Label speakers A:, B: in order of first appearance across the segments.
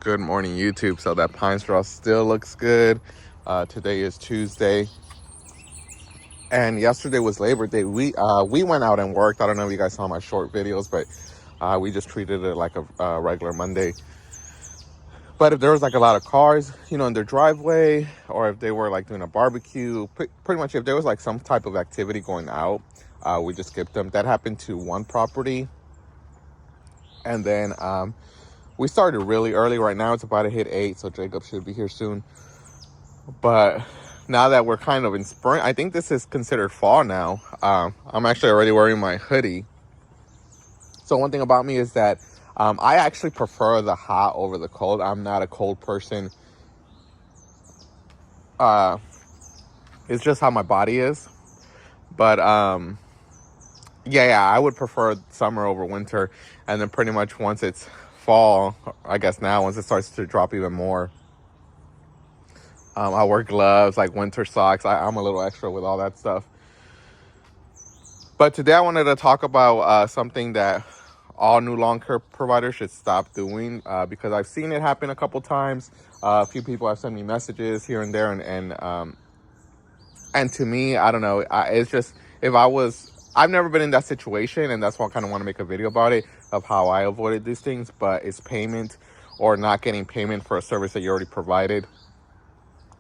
A: Good morning, YouTube. So that pine straw still looks good. Today is Tuesday, and yesterday was Labor Day. We went out and worked. I don't know if you guys saw my short videos, but we just treated it like a regular Monday. But if there was like a lot of cars, in their driveway, or if they were like doing a barbecue, pretty much if there was like some type of activity going out, we just skipped them. That happened to one property, and then we started really early. Right now it's about to hit 8, so Jacob should be here soon. But now that we're kind of in spring, I think this is considered fall now. I'm actually already wearing my hoodie. So one thing about me is that I actually prefer the hot over the cold. I'm not a cold person. It's just how my body is. But yeah, I would prefer summer over winter. And then pretty much once it's fall, I guess now, once it starts to drop even more, I wear gloves, like winter socks. I'm a little extra with all that stuff. But today I wanted to talk about something that all new lawn care providers should stop doing, because I've seen it happen a couple times. A few people have sent me messages here and there, and to me, I don't know. It's just, I've never been in that situation, and that's why I kind of want to make a video about it, of how I avoided these things. But it's payment or not getting payment for a service that you already provided.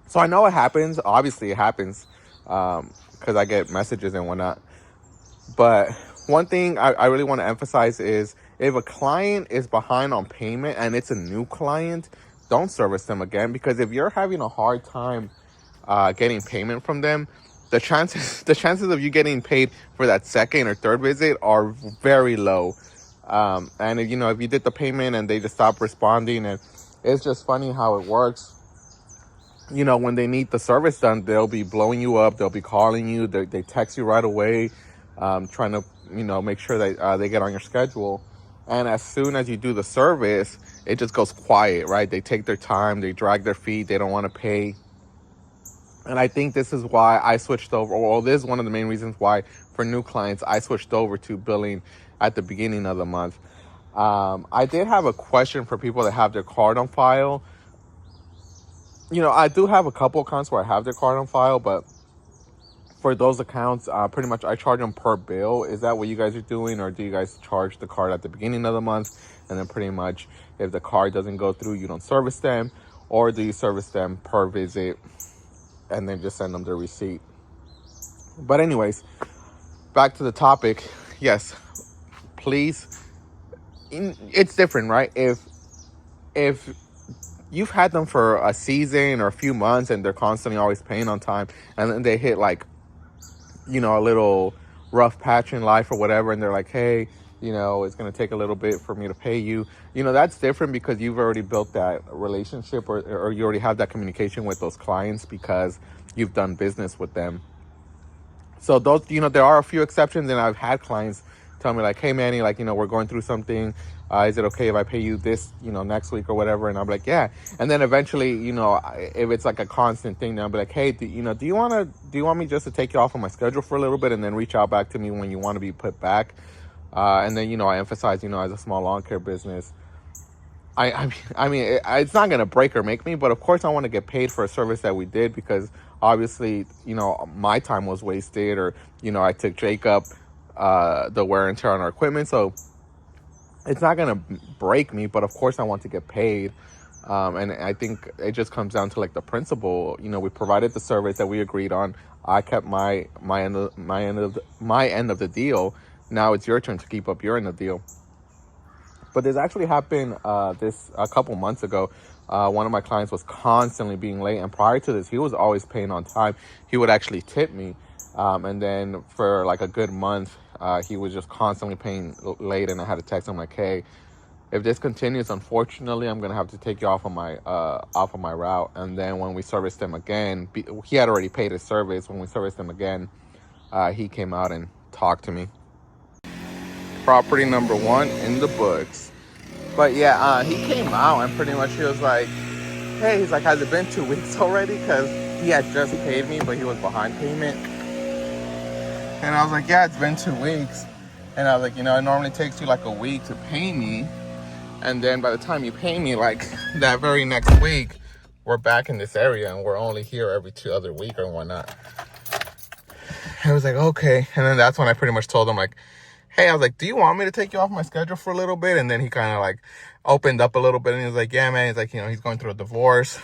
A: So I know it happens. Obviously, it happens because I get messages and whatnot. But one thing I really want to emphasize is, if a client is behind on payment and it's a new client, don't service them again. Because if you're having a hard time getting payment from them, the chances of you getting paid for that second or third visit are very low. And if you did the payment and they just stop responding, and it's just funny how it works. When they need the service done, they'll be blowing you up. They'll be calling you. They text you right away, trying to, make sure that they get on your schedule. And as soon as you do the service, it just goes quiet, right? They take their time. They drag their feet. They don't want to pay. And I think this is why I switched over. Well, this is one of the main reasons why, for new clients, I switched over to billing at the beginning of the month. I did have a question for people that have their card on file. I do have a couple accounts where I have their card on file, but for those accounts, pretty much I charge them per bill. Is that what you guys are doing, or do you guys charge the card at the beginning of the month, and then pretty much if the card doesn't go through, you don't service them, or do you service them per visit and then just send them the receipt? But anyways, back to the topic. Yes, please. It's different, right? If you've had them for a season or a few months and they're constantly always paying on time, and then they hit like, a little rough patch in life or whatever, and they're like, hey, it's going to take a little bit for me to pay you. That's different, because you've already built that relationship, or you already have that communication with those clients because you've done business with them. So those, there are a few exceptions, and I've had clients tell me like, hey, Manny, like, we're going through something. Is it okay if I pay you this, next week or whatever? And I'm like, yeah. And then eventually, if it's like a constant thing, then I'll be like, hey, do you want me just to take you off of my schedule for a little bit, and then reach out back to me when you want to be put back? And then, I emphasize, as a small lawn care business, I mean, it's not going to break or make me, but of course I want to get paid for a service that we did, because obviously, my time was wasted, or, I took Jacob, the wear and tear on our equipment. So it's not going to break me, but of course I want to get paid. And I think it just comes down to like the principle. We provided the service that we agreed on. I kept my end of the deal. Now it's your turn to keep up your end of the deal. But this actually happened this a couple months ago. One of my clients was constantly being late, and prior to this, he was always paying on time. He would actually tip me, and then for like a good month, he was just constantly paying late, and I had to text him like, hey, if this continues, unfortunately, I'm gonna have to take you off of my route. And then when we serviced him again, he had already paid his service. When we serviced him again, he came out and talked to me. Property number 1 in the books. But yeah, he came out, and pretty much he was like, hey, he's like, has it been 2 weeks already? Because he had just paid me, but he was behind payment. And I was like, yeah, it's been 2 weeks. And I was like, it normally takes you like a week to pay me. And then by the time you pay me, like that very next week, we're back in this area and we're only here every 2 other week or whatnot. I was like, okay. And then that's when I pretty much told him, like, hey, I was like, do you want me to take you off my schedule for a little bit? And then he kind of like opened up a little bit and he was like, yeah, man. He's like, he's going through a divorce.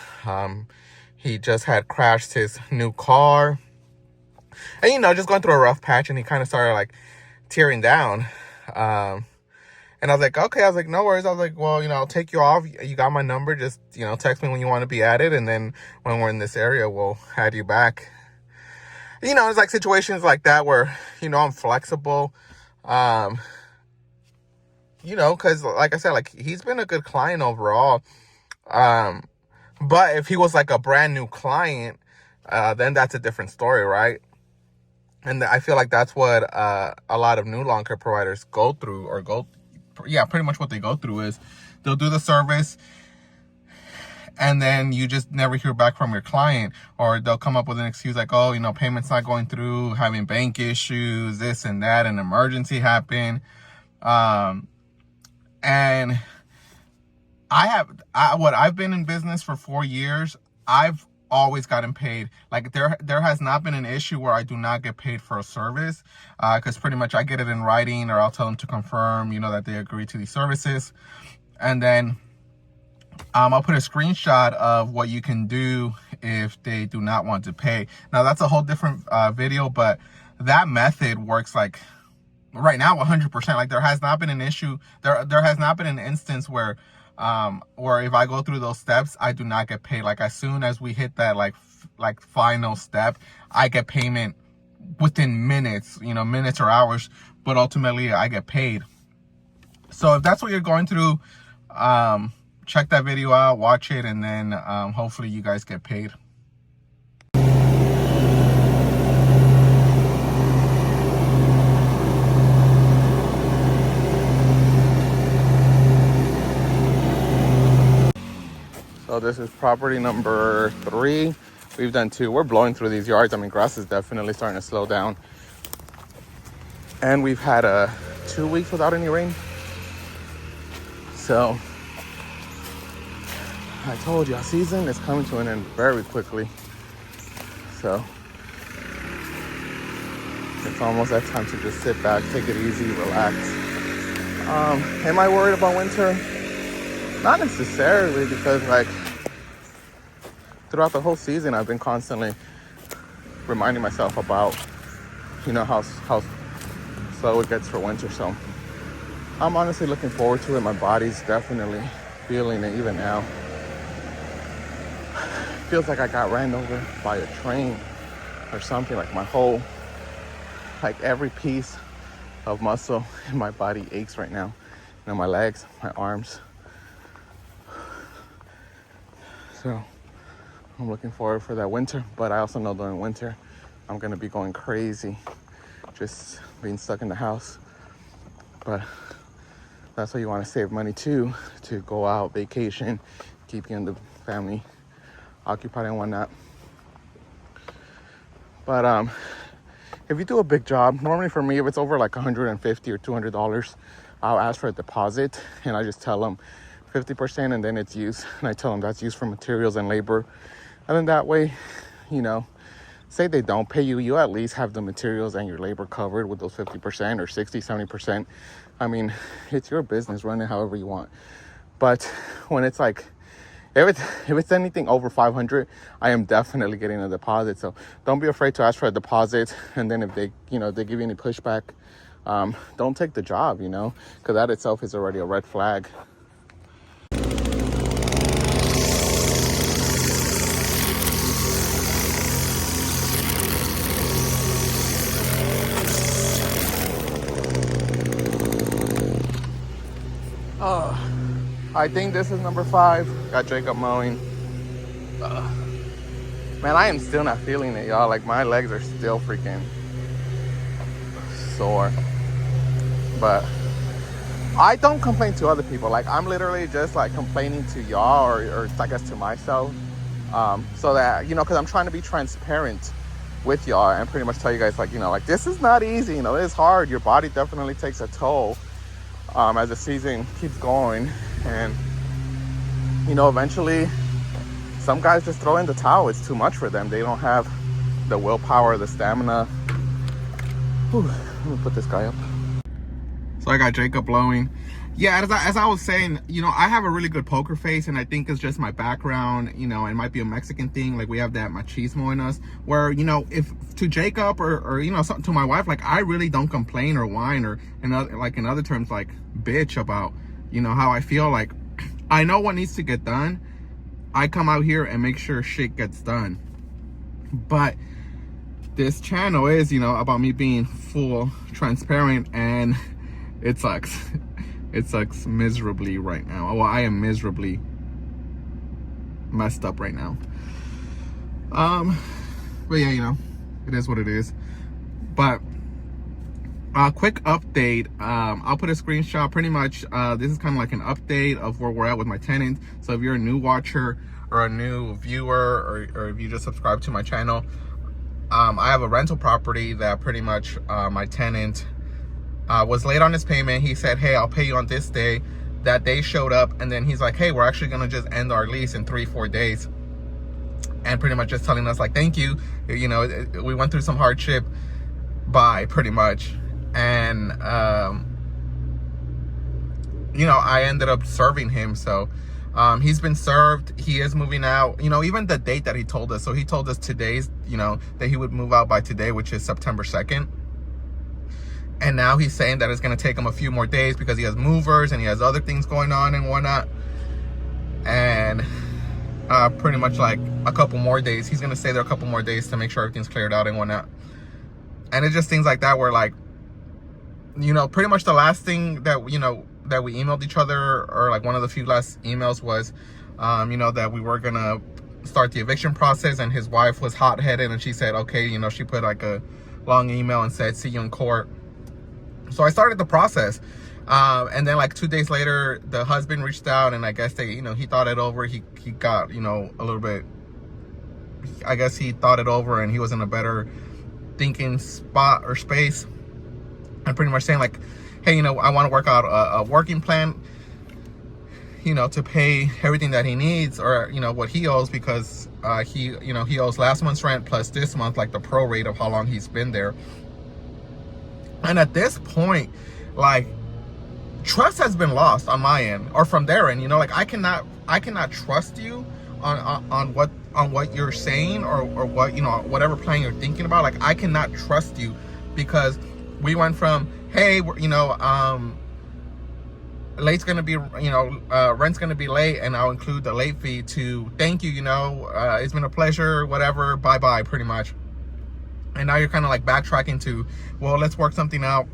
A: He just had crashed his new car. And, just going through a rough patch. And he kind of started like tearing down. And I was like, okay. I was like, no worries. I was like, well, I'll take you off. You got my number. Just, text me when you want to be added. And then when we're in this area, we'll add you back. It's like situations like that where, I'm flexible. Because like I said, like he's been a good client overall. But if he was like a brand new client, then that's a different story, right? And I feel like that's what a lot of new lawn care providers go through pretty much what they go through is they'll do the service and then you just never hear back from your client, or they'll come up with an excuse like, oh, payment's not going through, having bank issues, this and that, an emergency happened. And I've been in business for 4 years. I've always gotten paid. Like there has not been an issue where I do not get paid for a service, because pretty much I get it in writing, or I'll tell them to confirm, that they agree to these services. And then I'll put a screenshot of what you can do if they do not want to pay. Now that's a whole different video, but that method works like right now 100%. Like there has not been an issue. There has not been an instance where if I go through those steps, I do not get paid. Like as soon as we hit that like final step, I get payment within minutes, minutes or hours, but ultimately I get paid. So if that's what you're going through, check that video out, watch it, and then hopefully you guys get paid. So this is property number 3. We've done 2. We're blowing through these yards. I mean, grass is definitely starting to slow down. And we've had 2 weeks without any rain. So I told you, our season is coming to an end very quickly. So it's almost that time to just sit back, take it easy, relax. Am I worried about winter? Not necessarily, because like throughout the whole season, I've been constantly reminding myself about, how slow it gets for winter. So I'm honestly looking forward to it. My body's definitely feeling it even now. Feels like I got ran over by a train or something. Like like every piece of muscle in my body aches right now. My legs, my arms. So I'm looking forward for that winter, but I also know during winter I'm gonna be going crazy, just being stuck in the house. But that's why you want to save money too, to go out, vacation, keep you and the family occupied and whatnot. But if you do a big job, normally for me, if it's over like $150 or $200, I'll ask for a deposit, and I just tell them 50%, and then it's used. And I tell them that's used for materials and labor. And then that way, say they don't pay you, you at least have the materials and your labor covered with those 50% or 60, 70%. I mean, it's your business, run it however you want. But when it's like, if it's anything over 500, I am definitely getting a deposit. So don't be afraid to ask for a deposit. And then if they, they give you any pushback, don't take the job, because that itself is already a red flag. I think this is number 5. Got Jacob mowing. Man, I am still not feeling it, y'all. Like, my legs are still freaking sore. But I don't complain to other people. Like, I'm literally just, like, complaining to y'all or I guess to myself. So that, because I'm trying to be transparent with y'all and pretty much tell you guys, like, like, this is not easy. It's hard. Your body definitely takes a toll as the season keeps going. And, you know, eventually some guys just throw in the towel. It's too much for them. They don't have the willpower, the stamina. Whew, let me put this guy up. So I got Jacob blowing. Yeah, as I was saying, you know, I have a really good poker face, and I think it's just my background, you know, it might be a Mexican thing. Like, we have that machismo in us where, you know, if to Jacob or you know, to my wife, like, I really don't complain or whine or, in other terms, like, bitch about, you know, how I feel. Like, I know what needs to get done. I come out here and make sure shit gets done. But this channel is, you know, about me being full transparent, and it sucks. It sucks miserably right now. Well, I am miserably messed up right now. But yeah, you know, it is what it is. But a quick update. I'll put a screenshot. Pretty much, this is kind of like an update of where we're at with my tenant. So if you're a new watcher or a new viewer, or if you just subscribe to my channel, I have a rental property that pretty much my tenant was late on his payment. He said, hey, I'll pay you on this day. That day showed up, and then he's like, hey, we're actually gonna just end our lease in 3-4 days. And pretty much just telling us, like, thank you, you know, we went through some hardship, bye, pretty much. And you know, I ended up serving him. So he's been served. He is moving out, you know, even the date that he told us. So he told us today's, you know, that he would move out by today, which is September 2nd. And now he's saying that it's going to take him a few more days because he has movers and he has other things going on and whatnot. And pretty much like a couple more days. He's going to stay there a couple more days to make sure everything's cleared out and whatnot. And it's just things like that where, like, you know, pretty much the last thing that, you know, that we emailed each other, or like one of the few last emails, was, you know, that we were going to start the eviction process. And his wife was hot-headed, and she said, okay, you know, she put like a long email and said, see you in court. So I started the process, and then like 2 days later, the husband reached out, and I guess they, you know, he thought it over. He got, you know, a little bit, I guess he thought it over, and he was in a better thinking spot or space, and pretty much saying like, hey, you know, I want to work out a working plan, you know, to pay everything that he needs, or, you know, what he owes, because he, you know, he owes last month's rent plus this month, like the pro rate of how long he's been there. And at this point, like, trust has been lost on my end, or from their end. You know, like, I cannot trust you on what you're saying, or what, you know, whatever plan you're thinking about. Like, I cannot trust you, because we went from, hey, you know, late's gonna be, you know, rent's gonna be late, and I'll include the late fee, to thank you, you know, it's been a pleasure, whatever, bye bye, pretty much. And now you're kind of like backtracking to, well, let's work something out.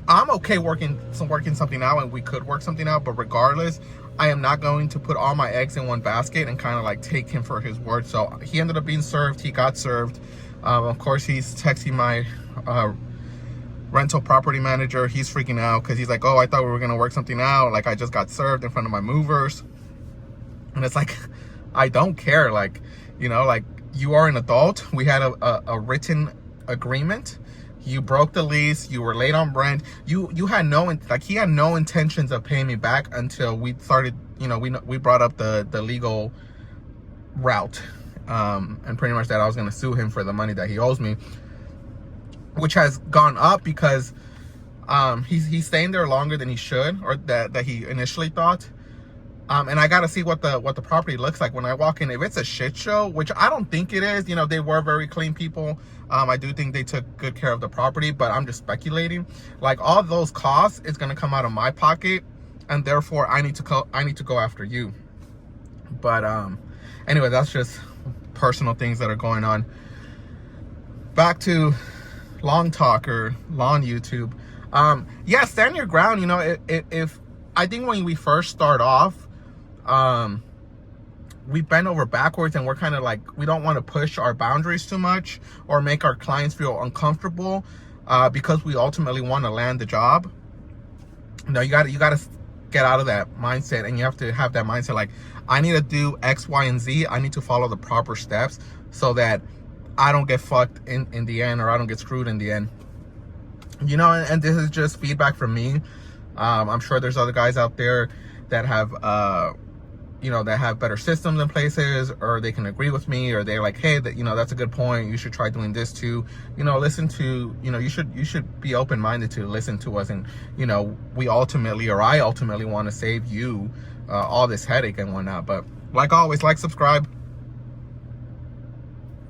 A: I'm okay working something out, and we could work something out, but regardless, I am not going to put all my eggs in one basket and kind of like take him for his word. So he ended up being served. He got served. Of course, he's texting my rental property manager. He's freaking out because he's like, oh, I thought we were going to work something out. Like, I just got served in front of my movers. And it's like, I don't care. Like, you know, like, you are an adult. We had a written agreement. You broke the lease. You were late on rent. You had no, like, he had no intentions of paying me back until we started, you know, we brought up the legal route, and pretty much that I was going to sue him for the money that he owes me, which has gone up because he's staying there longer than he should, or that he initially thought. And I got to see what the property looks like when I walk in. If it's a shit show, which I don't think it is, you know, they were very clean people. I do think they took good care of the property, but I'm just speculating. Like, all those costs is going to come out of my pocket, and therefore I need to go after you. But anyway, that's just personal things that are going on. Back to Long Talk, or Lawn YouTube. Yeah, stand your ground. You know, if I think when we first start off, we bend over backwards, and we're kind of like, we don't want to push our boundaries too much or make our clients feel uncomfortable, because we ultimately want to land the job. You know, you got to get out of that mindset, and you have to have that mindset like, I need to do X, Y, and Z. I need to follow the proper steps so that I don't get fucked in the end, or I don't get screwed in the end. You know, and this is just feedback from me. I'm sure there's other guys out there that have that have better systems in places, or they can agree with me, or they're like, hey, that that's a good point, you should try doing this too. Listen to, you should be open-minded to listen to us. And we ultimately, or I ultimately, want to save you all this headache and whatnot. But like always, like, subscribe.